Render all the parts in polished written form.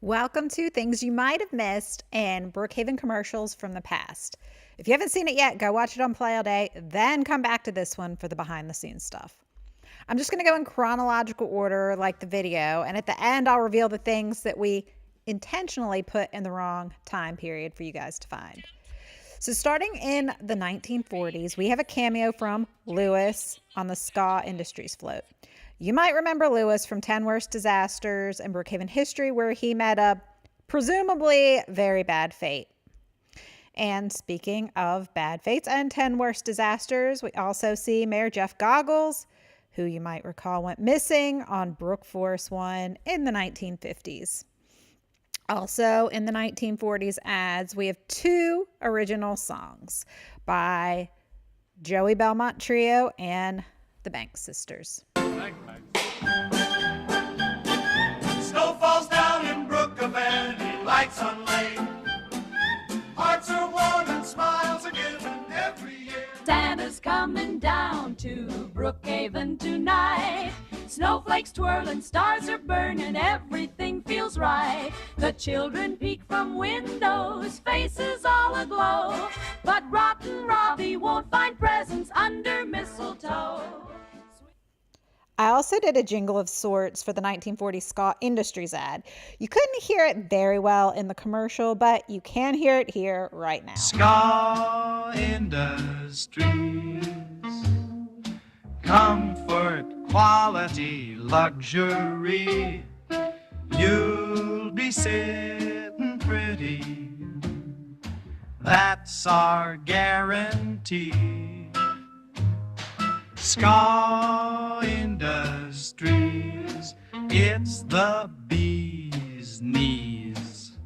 Welcome to Things You Might Have Missed and Brookhaven Commercials from the Past. If you haven't seen it yet, go watch it on Play All Day, then come back to this one for the behind-the-scenes stuff. I'm just going to go in chronological order like the video, and at the end I'll reveal the things that we intentionally put in the wrong time period for you guys to find. So starting in the 1940s, we have a cameo from Lewis on the Ska Industries float. You might remember Lewis from 10 Worst Disasters and Brookhaven History, where he met a presumably very bad fate. And speaking of bad fates and 10 Worst Disasters, we also see Mayor Jeff Goggles, who you might recall went missing on Brook Forest 1 in the 1950s. Also in the 1940s ads, we have two original songs by Joey Belmont Trio and the Banks Sisters. Snow falls down in Brookhaven, lights on lane. Hearts are warm and smiles are given every year. Santa's coming down to Brookhaven tonight. Snowflakes twirling, stars are burning, everything feels right. The children peek from windows, faces all aglow. But Rotten Robbie won't find presents under mistletoe. I also did a jingle of sorts for the 1940 Ska Industries ad. You couldn't hear it very well in the commercial, but you can hear it here right now. Ska Industries, comfort, quality, luxury. You'll be sitting pretty. That's our guarantee. Ska Industries, it's the bee's knees.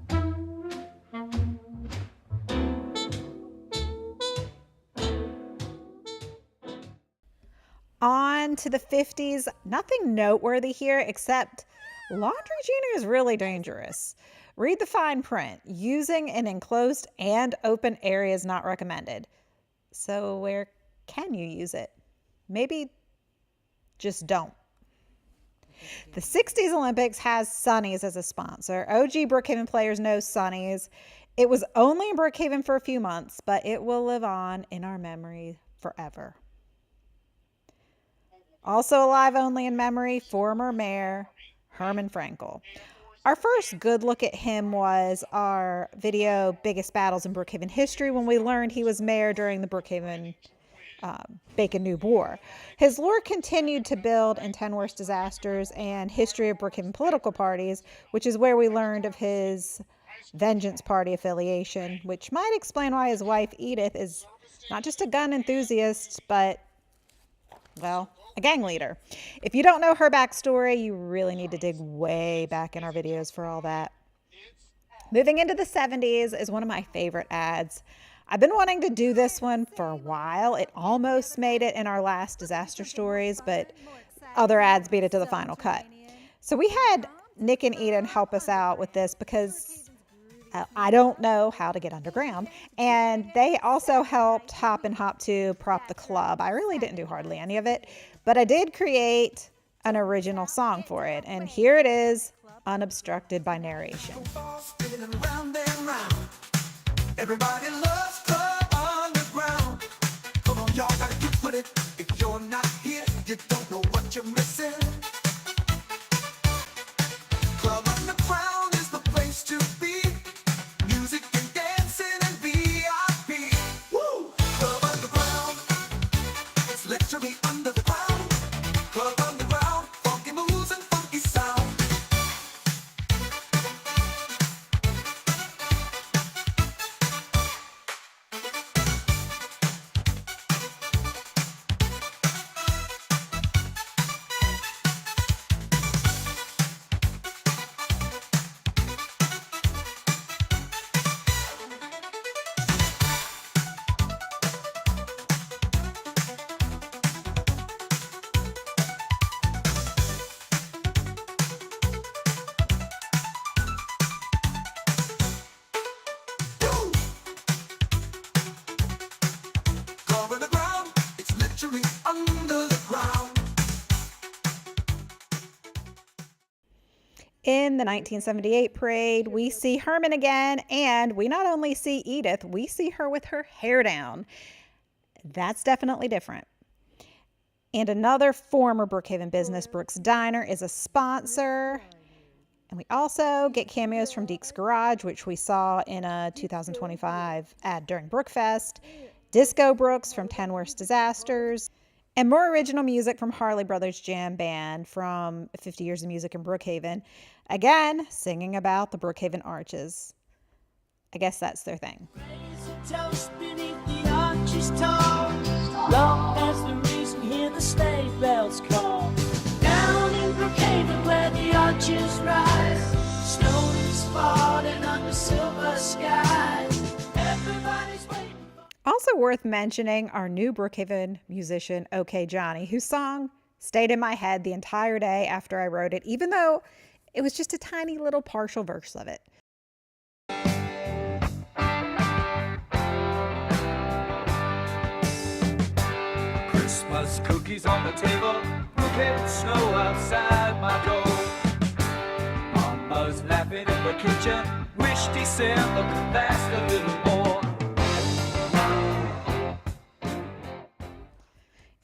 On to the 50s. Nothing noteworthy here except laundry tuning is really dangerous. Read the fine print. Using in enclosed and open areas not recommended. So where can you use it? Maybe just don't. The 60s Olympics has Sonny's as a sponsor. OG Brookhaven players know Sonny's. It was only in Brookhaven for a few months, but it will live on in our memory forever. Also alive only in memory, former Mayor Herman Frankel. Our first good look at him was our video Biggest Battles in Brookhaven History, when we learned he was mayor during the Brookhaven Bacon Noob War. His lore continued to build in 10 Worst Disasters and History of Brookhaven Political Parties, which is where we learned of his Vengeance Party affiliation, which might explain why his wife Edith is not just a gun enthusiast, but, well, a gang leader. If you don't know her backstory, you really need to dig way back in our videos for all that. Moving into the 70s is one of my favorite ads. I've been wanting to do this one for a while. It almost made it in our last disaster stories, but other ads beat it to the final cut. So we had Nick and Eden help us out with this because I don't know how to get underground. And they also helped Hop and Hop to prop the club. I really didn't do hardly any of it, but I did create an original song for it. And here it is, unobstructed by narration. Everybody loves Club Underground. Come on, y'all gotta get with it. If you're not here, you don't know what you're missing. Club Underground is the place to be. Music and dancing and VIP. Woo! Club Underground, it's literally under the ground. Club Underground, funky moves and funky sound. In the 1978 parade, we see Herman again, and we not only see Edith, we see her with her hair down. That's definitely different. And another former Brookhaven business, Brooks Diner, is a sponsor. And we also get cameos from Deke's Garage, which we saw in a 2025 ad during Brookfest, Disco Brooks from 10 Worst Disasters, and more original music from Harley Brothers Jam Band from 50 Years of Music in Brookhaven, again singing about the Brookhaven Arches. I guess that's their thing. Raise a toast beneath the arches tall, long as the reason hear the sleigh bells call. Down in Brookhaven where the arches rise, snow is falling under silver skies. Everybody's waiting. Also worth mentioning our new Brookhaven musician, OK Johnny, whose song stayed in my head the entire day after I wrote it, even though it was just a tiny little partial verse of it. Christmas cookies on the table, Brookhaven snow outside my door. Mama's laughing in the kitchen, wish December could last a little more.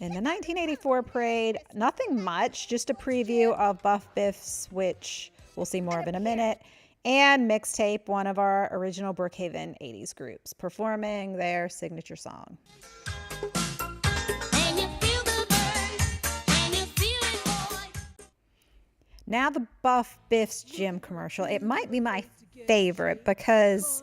In the 1984 parade, nothing much, just a preview of Buff Biff's, which we'll see more of in a minute, and Mixtape, one of our original Brookhaven 80s groups, performing their signature song. Now the Buff Biff's gym commercial. It might be my favorite because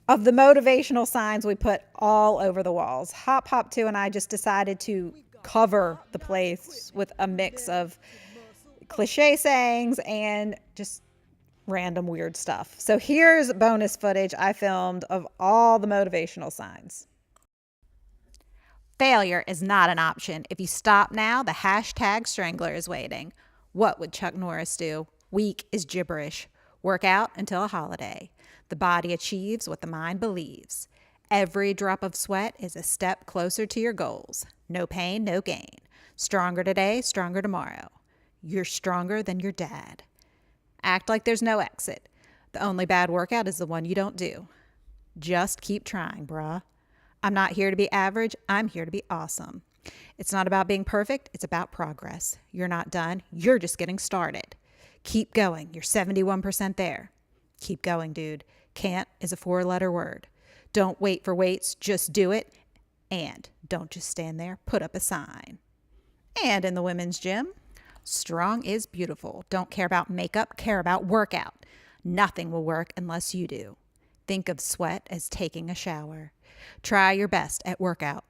of the motivational signs we put all over the walls. Hop Hop 2 and I just decided to cover the place with a mix of cliche sayings and just random weird stuff. So here's bonus footage I filmed of all the motivational signs. Failure is not an option. If you stop now, the hashtag strangler is waiting. What would Chuck Norris do? Weak is gibberish. Work out until a holiday. The body achieves what the mind believes. Every drop of sweat is a step closer to your goals. No pain, no gain. Stronger today, stronger tomorrow. You're stronger than your dad. Act like there's no exit. The only bad workout is the one you don't do. Just keep trying, bruh. I'm not here to be average. I'm here to be awesome. It's not about being perfect. It's about progress. You're not done. You're just getting started. Keep going. You're 71% there. Keep going, dude. Can't is a 4-letter word. Don't wait for weights. Just do it. And don't just stand there. Put up a sign. And in the women's gym, strong is beautiful. Don't care about makeup. Care about workout. Nothing will work unless you do. Think of sweat as taking a shower. Try your best at workout.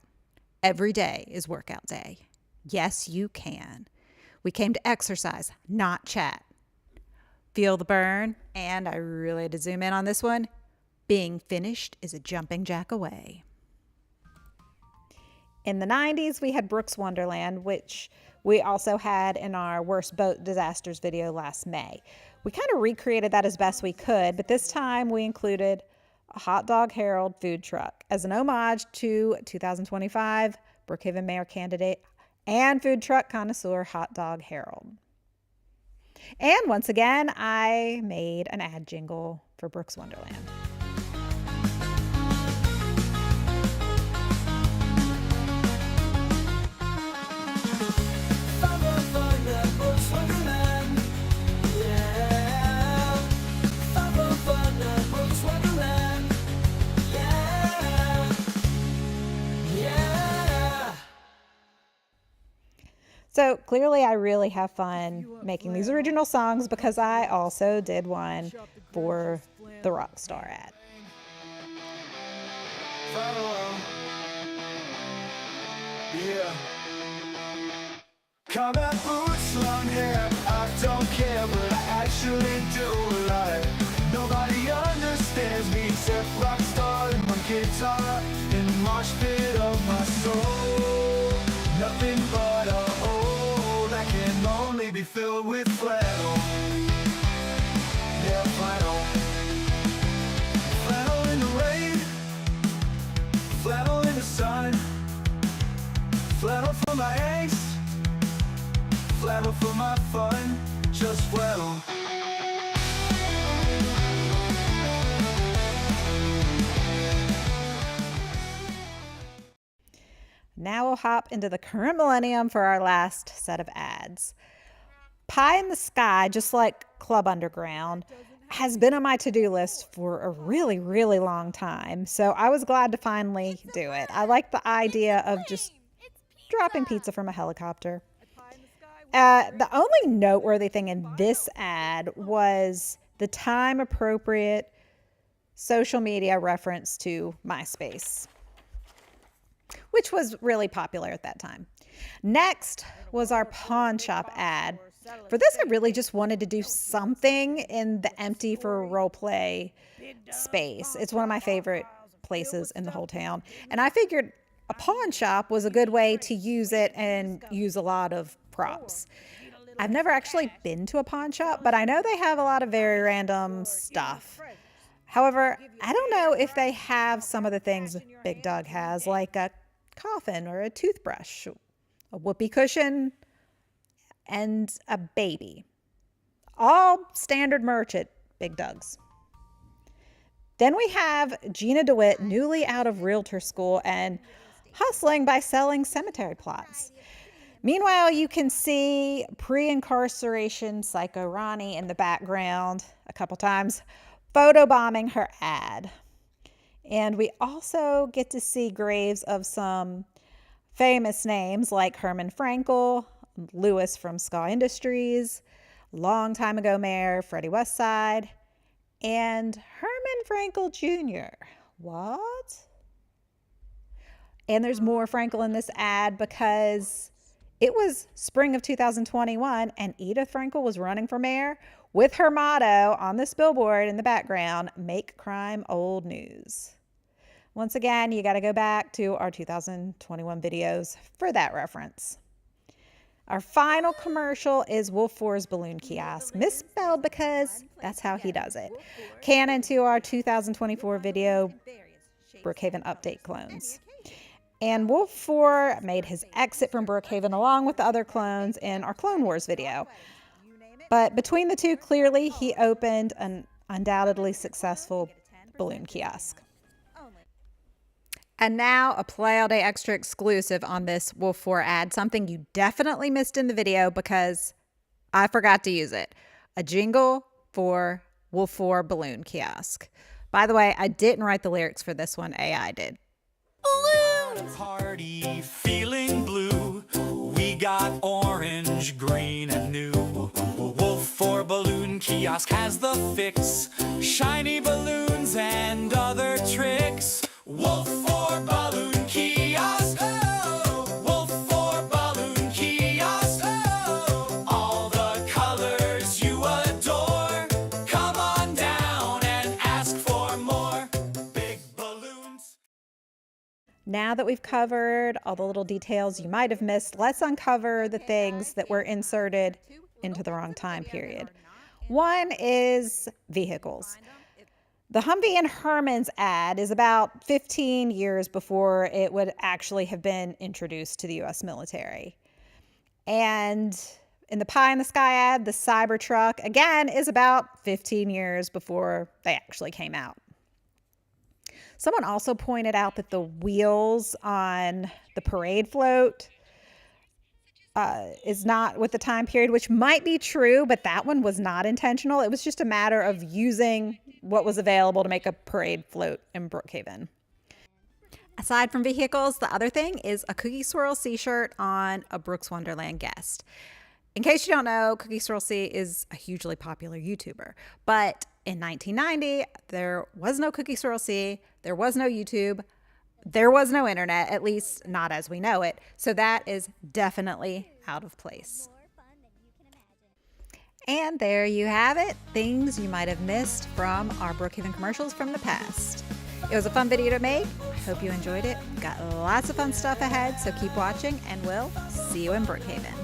Every day is workout day. Yes, you can. We came to exercise, not chat. Feel the burn, and I really had to zoom in on this one. Being finished is a jumping jack away. In the 90s, we had Brooks Wonderland, which we also had in our Worst Boat Disasters video last May. We kind of recreated that as best we could, but this time we included a Hot Dog Harold food truck as an homage to 2025 Brookhaven mayor candidate and food truck connoisseur Hot Dog Harold. And once again, I made an ad jingle for Brooks Wonderland. So clearly I really have fun making these original songs because I also did one for the Rockstar ad. Yeah. Combat boots, long hair, I don't care, but I actually do like. Nobody understands me except Rockstar and my guitar in the mosh pit of my soul. Nothing but a hole that can only be filled with flannel. Yeah, flannel. Flannel in the rain, flannel in the sun, flannel for my angst, flannel for my fun, just flannel. now we'll hop into the current millennium for our last set of ads. Pie in the Sky, just like Club Underground, has been on my to-do list for a really, really long time. So I was glad to finally do it. I like the idea of just dropping pizza from a helicopter. The only noteworthy thing in this ad was the time-appropriate social media reference to MySpace, which was really popular at that time. Next was our pawn shop ad. For this, I really just wanted to do something in the empty for role play space. It's one of my favorite places in the whole town. And I figured a pawn shop was a good way to use it and use a lot of props. I've never actually been to a pawn shop, but I know they have a lot of very random stuff. However, I don't know if they have some of the things Big Doug has, like a coffin or a toothbrush, a whoopee cushion, and a baby. All standard merch at Big Doug's. Then we have Gina DeWitt, newly out of realtor school and hustling by selling cemetery plots. Meanwhile, you can see pre-incarceration Psycho Ronnie in the background a couple times, photobombing her ad. And we also get to see graves of some famous names like Herman Frankel, Lewis from Ska Industries, long time ago mayor Freddie Westside, and Herman Frankel Jr. What? And there's more Frankel in this ad because it was spring of 2021 and Edith Frankel was running for mayor with her motto on this billboard in the background, "Make crime old news." Once again, you got to go back to our 2021 videos for that reference. Our final commercial is Wolf 4's balloon kiosk, misspelled because that's how he does it. Canon to our 2024 video, Brookhaven Update clones. And Wolf 4 made his exit from Brookhaven along with the other clones in our Clone Wars video. But between the two, clearly he opened an undoubtedly successful balloon kiosk. And now a Play All Day Extra exclusive on this Wolf 4 ad, something you definitely missed in the video because I forgot to use it. A jingle for Wolf 4 balloon kiosk. By the way, I didn't write the lyrics for this one, AI did. Party, feeling blue. We got orange, green, and new. Wolf 4 balloon kiosk has the fix. Shiny balloons and other tricks. Wolf 4 balloon kiosk. Oh, Wolf 4 balloon kiosk. Oh, all the colors you adore. Come on down and ask for more big balloons. Now that we've covered all the little details you might have missed, let's uncover the things that were inserted into the wrong time period. One is vehicles. The Humvee and Herman's ad is about 15 years before it would actually have been introduced to the U.S. military. And in the Pie in the Sky ad, the Cybertruck, again, is about 15 years before they actually came out. Someone also pointed out that the wheels on the parade float is not with the time period, which might be true, but that one was not intentional. It was just a matter of using what was available to make a parade float in Brookhaven. Aside from vehicles, the other thing is a Cookie Swirl C shirt on a Brooks Wonderland guest. In case you don't know, Cookie Swirl C is a hugely popular YouTuber, but in 1990, there was no Cookie Swirl C, there was no YouTube, there was no internet, at least not as we know it, so that is definitely out of place. And there you have it, things you might have missed from our Brookhaven commercials from the past. It was a fun video to make. I hope you enjoyed it. Got lots of fun stuff ahead, so keep watching and we'll see you in Brookhaven.